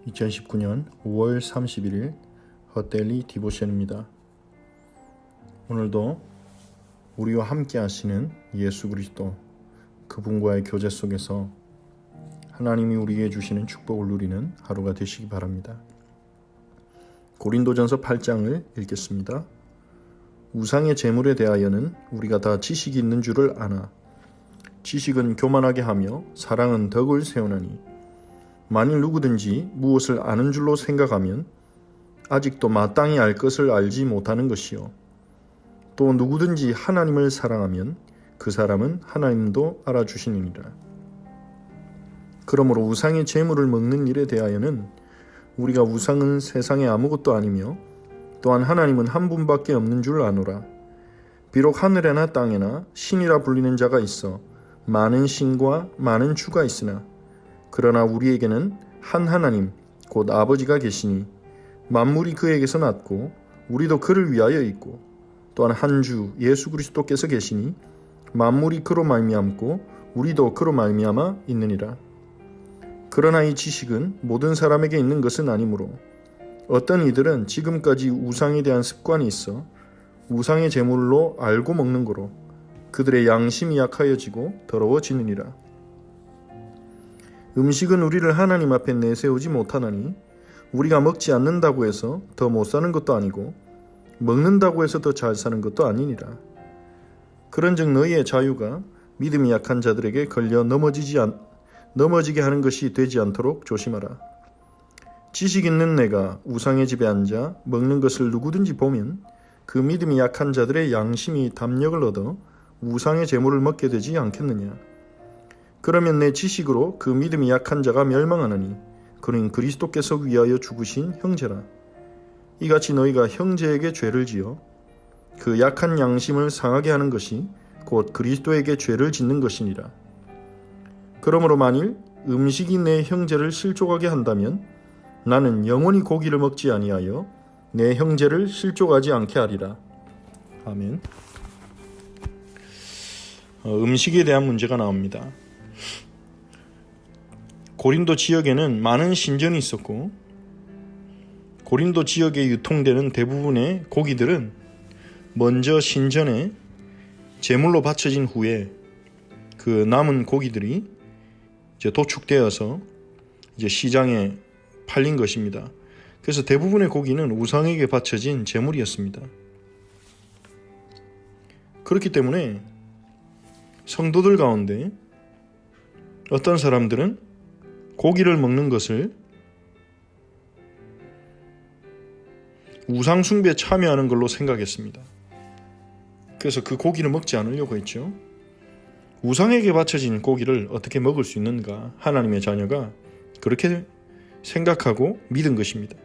2019년 5월 31일 헛데일리 디보션입니다. 오늘도 우리와 함께 하시는 예수 그리스도 그분과의 교제 속에서 하나님이 우리에게 주시는 축복을 누리는 하루가 되시기 바랍니다. 고린도전서 8장을 읽겠습니다. 우상의 제물에 대하여는 우리가 다 지식이 있는 줄을 아나 지식은 교만하게 하며 사랑은 덕을 세우나니 만일 누구든지 무엇을 아는 줄로 생각하면 아직도 마땅히 알 것을 알지 못하는 것이요 또 누구든지 하나님을 사랑하면 그 사람은 하나님도 알아주시느니라. 그러므로 우상의 제물을 먹는 일에 대하여는 우리가 우상은 세상에 아무것도 아니며 또한 하나님은 한 분밖에 없는 줄 아노라. 비록 하늘에나 땅에나 신이라 불리는 자가 있어 많은 신과 많은 주가 있으나 그러나 우리에게는 한 하나님 곧 아버지가 계시니 만물이 그에게서 났고 우리도 그를 위하여 있고 또한 한 주 예수 그리스도께서 계시니 만물이 그로 말미암고 우리도 그로 말미암아 있느니라. 그러나 이 지식은 모든 사람에게 있는 것은 아니므로 어떤 이들은 지금까지 우상에 대한 습관이 있어 우상의 제물로 알고 먹는 거로 그들의 양심이 약하여지고 더러워지느니라. 음식은 우리를 하나님 앞에 내세우지 못하나니 우리가 먹지 않는다고 해서 더 못 사는 것도 아니고 먹는다고 해서 더 잘 사는 것도 아니니라. 그런즉 너희의 자유가 믿음이 약한 자들에게 걸려 넘어지게 하는 것이 되지 않도록 조심하라. 지식 있는 내가 우상의 집에 앉아 먹는 것을 누구든지 보면 그 믿음이 약한 자들의 양심이 담력을 얻어 우상의 제물을 먹게 되지 않겠느냐. 그러면 내 지식으로 그 믿음이 약한 자가 멸망하느니 그는 그리스도께서 위하여 죽으신 형제라. 이같이 너희가 형제에게 죄를 지어 그 약한 양심을 상하게 하는 것이 곧 그리스도에게 죄를 짓는 것이니라. 그러므로 만일 음식이 내 형제를 실족하게 한다면 나는 영원히 고기를 먹지 아니하여 내 형제를 실족하지 않게 하리라. 아멘. 음식에 대한 문제가 나옵니다. 고린도 지역에는 많은 신전이 있었고 고린도 지역에 유통되는 대부분의 고기들은 먼저 신전에 제물로 바쳐진 후에 그 남은 고기들이 이제 도축되어서 이제 시장에 팔린 것입니다. 그래서 대부분의 고기는 우상에게 바쳐진 제물이었습니다. 그렇기 때문에 성도들 가운데 어떤 사람들은 고기를 먹는 것을 우상 숭배에 참여하는 걸로 생각했습니다. 그래서 그 고기를 먹지 않으려고 했죠. 우상에게 바쳐진 고기를 어떻게 먹을 수 있는가? 하나님의 자녀가 그렇게 생각하고 믿은 것입니다.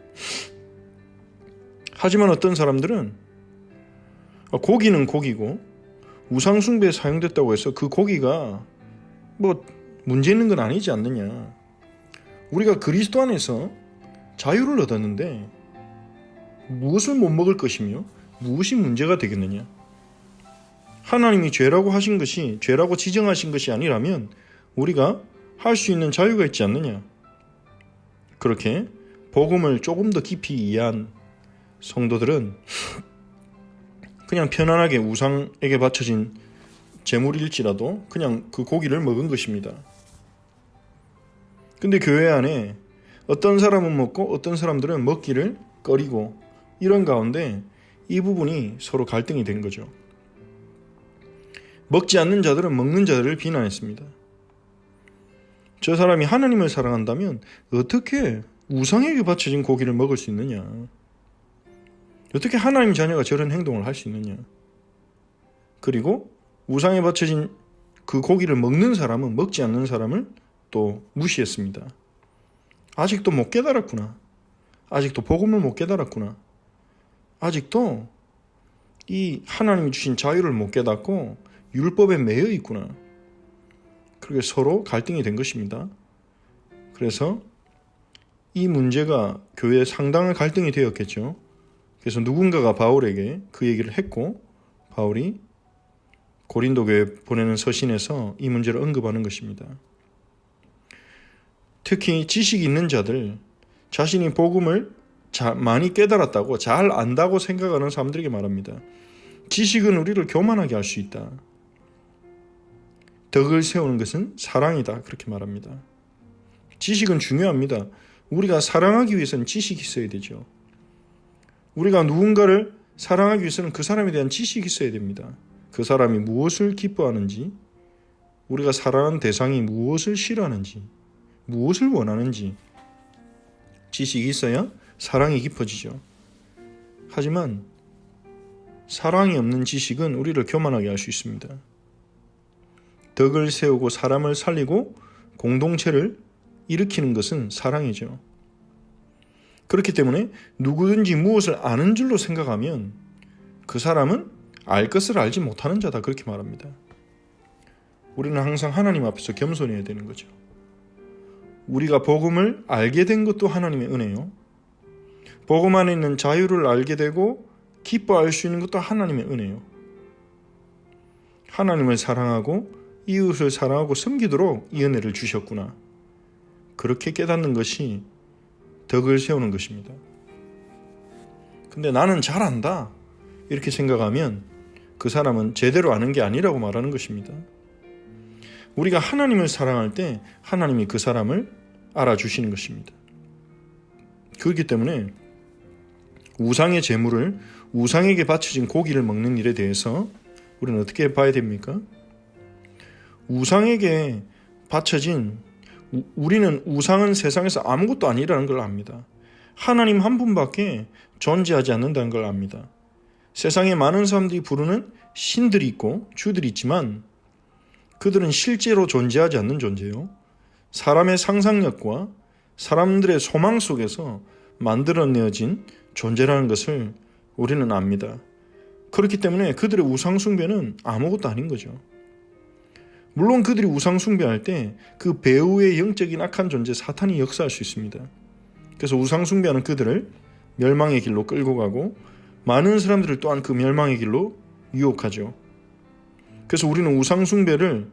하지만 어떤 사람들은 고기는 고기고 우상 숭배에 사용됐다고 해서 그 고기가 뭐 문제 있는 건 아니지 않느냐. 우리가 그리스도 안에서 자유를 얻었는데 무엇을 못 먹을 것이며 무엇이 문제가 되겠느냐. 하나님이 죄라고 하신 것이 죄라고 지정하신 것이 아니라면 우리가 할 수 있는 자유가 있지 않느냐. 그렇게 복음을 조금 더 깊이 이해한 성도들은 그냥 편안하게 우상에게 바쳐진 제물일지라도 그냥 그 고기를 먹은 것입니다. 근데 교회 안에 어떤 사람은 먹고 어떤 사람들은 먹기를 꺼리고 이런 가운데 이 부분이 서로 갈등이 된 거죠. 먹지 않는 자들은 먹는 자들을 비난했습니다. 저 사람이 하나님을 사랑한다면 어떻게 우상에게 바쳐진 고기를 먹을 수 있느냐. 어떻게 하나님 자녀가 저런 행동을 할 수 있느냐. 그리고 우상에 바쳐진 그 고기를 먹는 사람은 먹지 않는 사람을 또 무시했습니다. 아직도 못 깨달았구나. 아직도 복음을 못 깨달았구나. 아직도 이 하나님이 주신 자유를 못 깨닫고 율법에 매여 있구나. 그렇게 서로 갈등이 된 것입니다. 그래서 이 문제가 교회에 상당한 갈등이 되었겠죠. 그래서 누군가가 바울에게 그 얘기를 했고 바울이 고린도 교회에 보내는 서신에서 이 문제를 언급하는 것입니다. 특히 지식이 있는 자들, 자신이 복음을 많이 깨달았다고, 잘 안다고 생각하는 사람들에게 말합니다. 지식은 우리를 교만하게 할 수 있다. 덕을 세우는 것은 사랑이다. 그렇게 말합니다. 지식은 중요합니다. 우리가 사랑하기 위해서는 지식이 있어야 되죠. 우리가 누군가를 사랑하기 위해서는 그 사람에 대한 지식이 있어야 됩니다. 그 사람이 무엇을 기뻐하는지, 우리가 사랑하는 대상이 무엇을 싫어하는지, 무엇을 원하는지 지식이 있어야 사랑이 깊어지죠. 하지만 사랑이 없는 지식은 우리를 교만하게 할 수 있습니다. 덕을 세우고 사람을 살리고 공동체를 일으키는 것은 사랑이죠. 그렇기 때문에 누구든지 무엇을 아는 줄로 생각하면 그 사람은 알 것을 알지 못하는 자다. 그렇게 말합니다. 우리는 항상 하나님 앞에서 겸손해야 되는 거죠. 우리가 복음을 알게 된 것도 하나님의 은혜요. 복음 안에 있는 자유를 알게 되고 기뻐할 수 있는 것도 하나님의 은혜요. 하나님을 사랑하고 이웃을 사랑하고 섬기도록 이 은혜를 주셨구나. 그렇게 깨닫는 것이 덕을 세우는 것입니다. 근데 나는 잘 안다 이렇게 생각하면 그 사람은 제대로 아는 게 아니라고 말하는 것입니다. 우리가 하나님을 사랑할 때 하나님이 그 사람을 알아주시는 것입니다. 그렇기 때문에 우상의 제물을, 우상에게 바쳐진 고기를 먹는 일에 대해서 우리는 어떻게 봐야 됩니까? 우상에게 바쳐진, 우리는 우상은 세상에서 아무것도 아니라는 걸 압니다. 하나님 한 분밖에 존재하지 않는다는 걸 압니다. 세상에 많은 사람들이 부르는 신들이 있고 주들이 있지만 그들은 실제로 존재하지 않는 존재요. 사람의 상상력과 사람들의 소망 속에서 만들어내어진 존재라는 것을 우리는 압니다. 그렇기 때문에 그들의 우상 숭배는 아무것도 아닌 거죠. 물론 그들이 우상 숭배할 때 그 배후의 영적인 악한 존재 사탄이 역사할 수 있습니다. 그래서 우상 숭배하는 그들을 멸망의 길로 끌고 가고 많은 사람들을 또한 그 멸망의 길로 유혹하죠. 그래서 우리는 우상 숭배를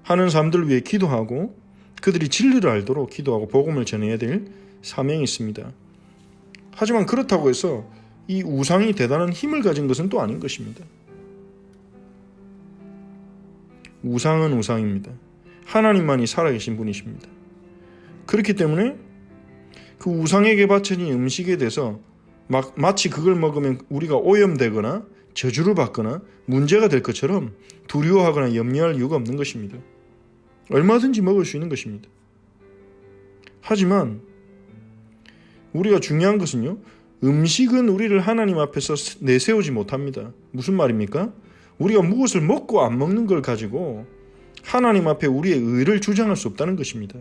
하는 사람들을 위해 기도하고 그들이 진리를 알도록 기도하고 복음을 전해야 될 사명이 있습니다. 하지만 그렇다고 해서 이 우상이 대단한 힘을 가진 것은 또 아닌 것입니다. 우상은 우상입니다. 하나님만이 살아계신 분이십니다. 그렇기 때문에 그 우상에게 바쳐진 음식에 대해서 마치 그걸 먹으면 우리가 오염되거나 저주를 받거나 문제가 될 것처럼 두려워하거나 염려할 이유가 없는 것입니다. 얼마든지 먹을 수 있는 것입니다. 하지만 우리가 중요한 것은요, 음식은 우리를 하나님 앞에서 내세우지 못합니다. 무슨 말입니까? 우리가 무엇을 먹고 안 먹는 걸 가지고 하나님 앞에 우리의 의를 주장할 수 없다는 것입니다.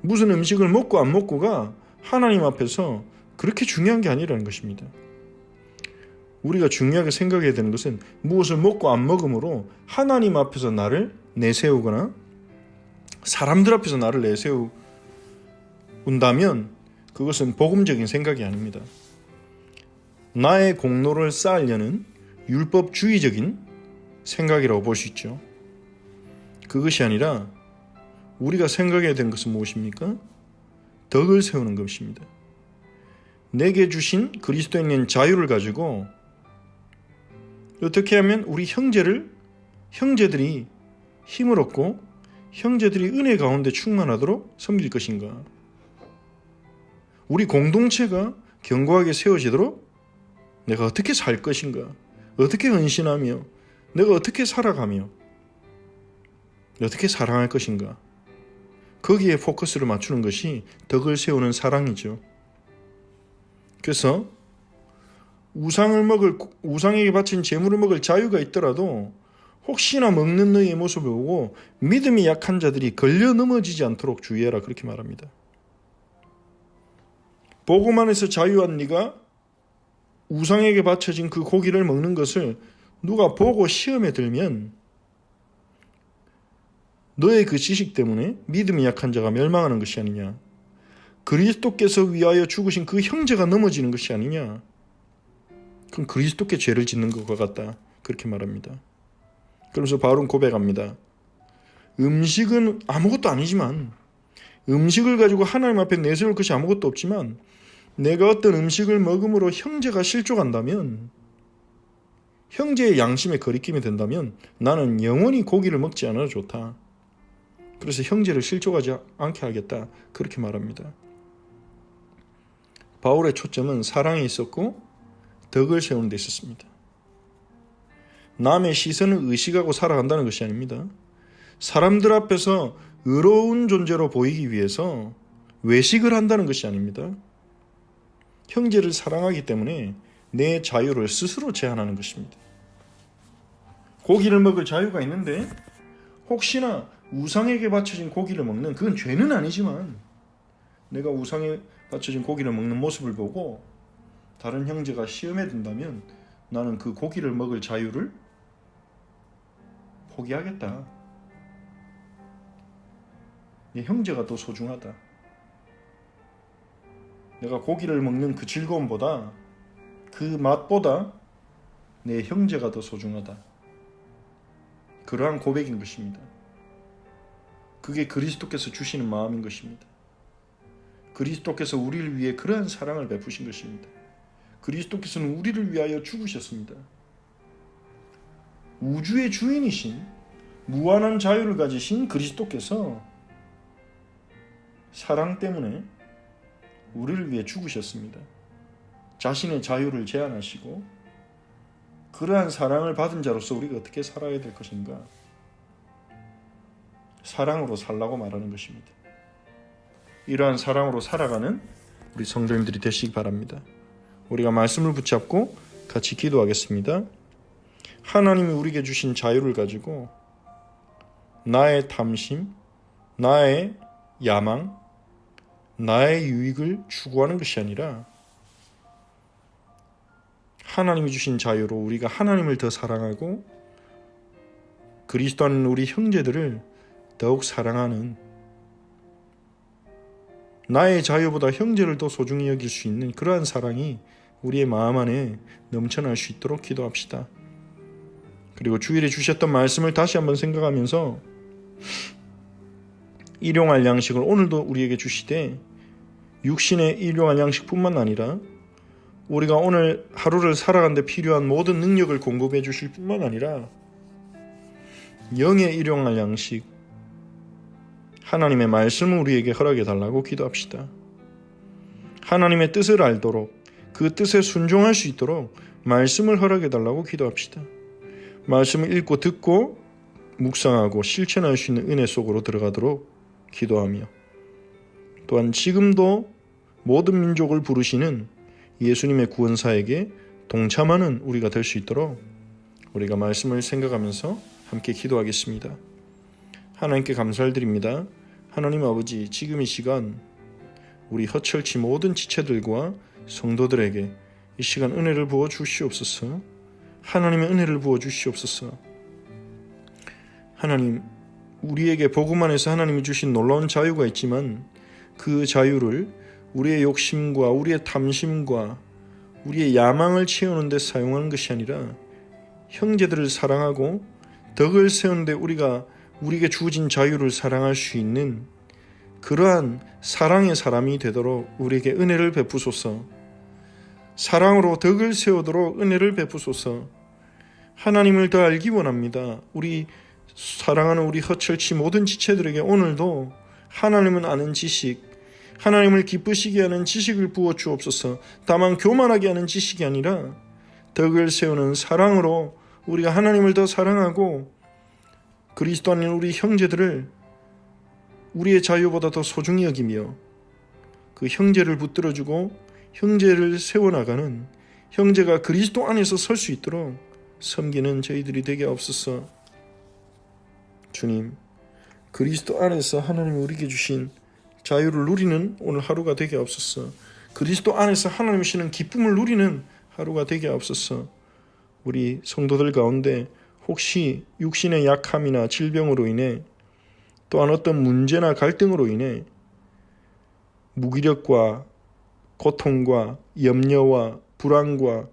무슨 음식을 먹고 안 먹고가 하나님 앞에서 그렇게 중요한 게 아니라는 것입니다. 우리가 중요하게 생각해야 되는 것은 무엇을 먹고 안 먹음으로 하나님 앞에서 나를 내세우거나 사람들 앞에서 나를 내세운다면 그것은 복음적인 생각이 아닙니다. 나의 공로를 쌓으려는 율법주의적인 생각이라고 볼 수 있죠. 그것이 아니라 우리가 생각해야 되는 것은 무엇입니까? 덕을 세우는 것입니다. 내게 주신 그리스도에 있는 자유를 가지고 어떻게 하면 우리 형제들이 힘을 얻고 형제들이 은혜 가운데 충만하도록 섬길 것인가? 우리 공동체가 견고하게 세워지도록 내가 어떻게 살 것인가? 어떻게 헌신하며 내가 어떻게 살아가며 어떻게 사랑할 것인가? 거기에 포커스를 맞추는 것이 덕을 세우는 사랑이죠. 그래서 우상에게 바친 제물을 먹을 자유가 있더라도 혹시나 먹는 너희의 모습을 보고 믿음이 약한 자들이 걸려 넘어지지 않도록 주의해라. 그렇게 말합니다. 복음 안에서 자유한 네가 우상에게 바쳐진 그 고기를 먹는 것을 누가 보고 시험에 들면 너의 그 지식 때문에 믿음이 약한 자가 멸망하는 것이 아니냐. 그리스도께서 위하여 죽으신 그 형제가 넘어지는 것이 아니냐. 그럼 그리스도께 죄를 짓는 것과 같다. 그렇게 말합니다. 그러면서 바울은 고백합니다. 음식은 아무것도 아니지만 음식을 가지고 하나님 앞에 내세울 것이 아무것도 없지만 내가 어떤 음식을 먹음으로 형제가 실족한다면, 형제의 양심에 거리낌이 된다면 나는 영원히 고기를 먹지 않아도 좋다. 그래서 형제를 실족하지 않게 하겠다. 그렇게 말합니다. 바울의 초점은 사랑에 있었고 덕을 세우는 데 있었습니다. 남의 시선을 의식하고 살아간다는 것이 아닙니다. 사람들 앞에서 의로운 존재로 보이기 위해서 외식을 한다는 것이 아닙니다. 형제를 사랑하기 때문에 내 자유를 스스로 제한하는 것입니다. 고기를 먹을 자유가 있는데 혹시나 우상에게 바쳐진 고기를 먹는, 그건 죄는 아니지만 내가 우상에 바쳐진 고기를 먹는 모습을 보고 다른 형제가 시험에 든다면 나는 그 고기를 먹을 자유를 포기하겠다. 내 형제가 더 소중하다. 내가 고기를 먹는 그 즐거움보다, 그 맛보다 내 형제가 더 소중하다. 그러한 고백인 것입니다. 그게 그리스도께서 주시는 마음인 것입니다. 그리스도께서 우리를 위해 그러한 사랑을 베푸신 것입니다. 그리스도께서는 우리를 위하여 죽으셨습니다. 우주의 주인이신, 무한한 자유를 가지신 그리스도께서 사랑 때문에 우리를 위해 죽으셨습니다. 자신의 자유를 제한하시고, 그러한 사랑을 받은 자로서 우리가 어떻게 살아야 될 것인가? 사랑으로 살라고 말하는 것입니다. 이러한 사랑으로 살아가는 우리 성도님들이 되시기 바랍니다. 우리가 말씀을 붙잡고 같이 기도하겠습니다. 하나님이 우리에게 주신 자유를 가지고 나의 탐심, 나의 야망, 나의 유익을 추구하는 것이 아니라 하나님이 주신 자유로 우리가 하나님을 더 사랑하고 그리스도 안에 우리 형제들을 더욱 사랑하는, 나의 자유보다 형제를 더 소중히 여길 수 있는 그러한 사랑이 우리의 마음 안에 넘쳐날 수 있도록 기도합시다. 그리고 주일에 주셨던 말씀을 다시 한번 생각하면서 일용할 양식을 오늘도 우리에게 주시되, 육신의 일용할 양식뿐만 아니라 우리가 오늘 하루를 살아가는 데 필요한 모든 능력을 공급해 주실 뿐만 아니라 영의 일용할 양식, 하나님의 말씀을 우리에게 허락해 달라고 기도합시다. 하나님의 뜻을 알도록, 그 뜻에 순종할 수 있도록 말씀을 허락해 달라고 기도합시다. 말씀을 읽고 듣고 묵상하고 실천할 수 있는 은혜 속으로 들어가도록 기도하며, 또한 지금도 모든 민족을 부르시는 예수님의 구원사에게 동참하는 우리가 될 수 있도록 우리가 말씀을 생각하면서 함께 기도하겠습니다. 하나님께 감사를 드립니다. 하나님 아버지, 지금 이 시간 우리 허철치 모든 지체들과 성도들에게 이 시간 은혜를 부어 주시옵소서. 하나님의 은혜를 부어 주시옵소서. 하나님, 우리에게 복음 안에서 하나님이 주신 놀라운 자유가 있지만 그 자유를 우리의 욕심과 우리의 탐심과 우리의 야망을 채우는 데 사용하는 것이 아니라 형제들을 사랑하고 덕을 세우는 데 우리에게 주어진 자유를 사랑할 수 있는 그러한 사랑의 사람이 되도록 우리에게 은혜를 베푸소서. 사랑으로 덕을 세우도록 은혜를 베푸소서. 하나님을 더 알기 원합니다. 우리 사랑하는 우리 허철치 모든 지체들에게 오늘도 하나님을 아는 지식, 하나님을 기쁘시게 하는 지식을 부어 주옵소서. 다만 교만하게 하는 지식이 아니라 덕을 세우는 사랑으로 우리가 하나님을 더 사랑하고 그리스도 안에 우리 형제들을 우리의 자유보다 더 소중히 여기며 그 형제를 붙들어주고 형제를 세워나가는, 형제가 그리스도 안에서 설 수 있도록 섬기는 저희들이 되게 없어서, 주님, 그리스도 안에서 하나님이 우리에게 주신 자유를 누리는 오늘 하루가 되게 없어서, 그리스도 안에서 하나님이 주시는 기쁨을 누리는 하루가 되게 없어서, 우리 성도들 가운데 혹시 육신의 약함이나 질병으로 인해 또한 어떤 문제나 갈등으로 인해 무기력과 고통과 염려와 불안과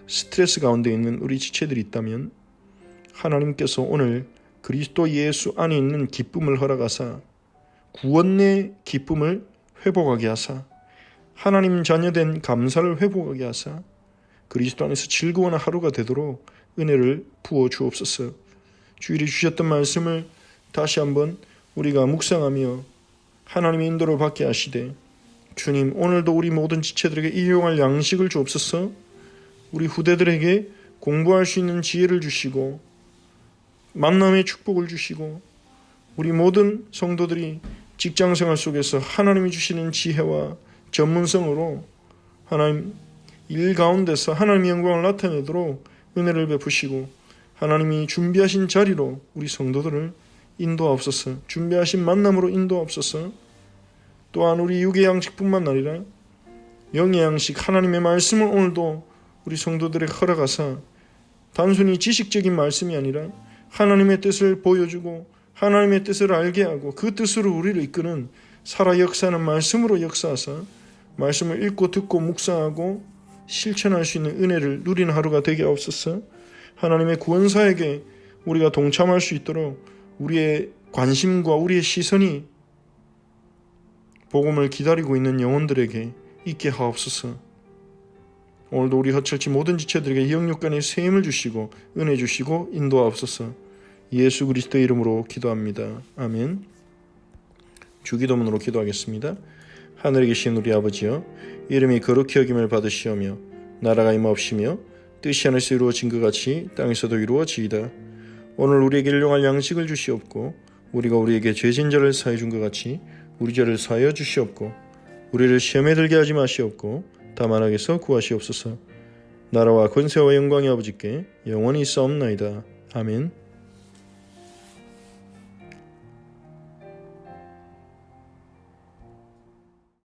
스트레스 가운데 있는 우리 지체들이 있다면 하나님께서 오늘 그리스도 예수 안에 있는 기쁨을 허락하사 구원의 기쁨을 회복하게 하사 하나님 자녀된 감사를 회복하게 하사 그리스도 안에서 즐거운 하루가 되도록 은혜를 부어 주옵소서. 주일에 주셨던 말씀을 다시 한번 우리가 묵상하며 하나님의 인도를 받게 하시되 주님 오늘도 우리 모든 지체들에게 일용할 양식을 주옵소서. 우리 후대들에게 공부할 수 있는 지혜를 주시고 만남의 축복을 주시고 우리 모든 성도들이 직장생활 속에서 하나님이 주시는 지혜와 전문성으로 하나님 일 가운데서 하나님의 영광을 나타내도록 은혜를 베푸시고 하나님이 준비하신 자리로 우리 성도들을 인도하옵소서. 준비하신 만남으로 인도하옵소서. 또한 우리 육의 양식뿐만 아니라 영의 양식 하나님의 말씀을 오늘도 우리 성도들에게 허락하사 단순히 지식적인 말씀이 아니라 하나님의 뜻을 보여주고 하나님의 뜻을 알게 하고 그 뜻으로 우리를 이끄는 살아 역사하는 말씀으로 역사하사 말씀을 읽고 듣고 묵상하고 실천할 수 있는 은혜를 누리는 하루가 되게 하옵소서. 하나님의 구원사에게 우리가 동참할 수 있도록 우리의 관심과 우리의 시선이 복음을 기다리고 있는 영혼들에게 있게 하옵소서. 오늘도 우리 허철치 모든 지체들에게 영육간의 세임을 주시고 은혜 주시고 인도하옵소서. 예수 그리스도의 이름으로 기도합니다. 아멘. 주기도문으로 기도하겠습니다. 하늘에 계신 우리 아버지여, 이름이 거룩히 여김을 받으시오며 나라가 임하옵시며 뜻이 하늘에서 이루어진 것 같이 땅에서도 이루어지이다. 오늘 우리에게 일용할 양식을 주시옵고 우리가 우리에게 죄진 자를 사해 준 것 같이 우리 죄를 사하여 주시옵고 우리를 시험에 들게 하지 마시옵고 다만 악에서 구하시옵소서. 나라와 권세와 영광이 아버지께 영원히 있사옵나이다. 아멘.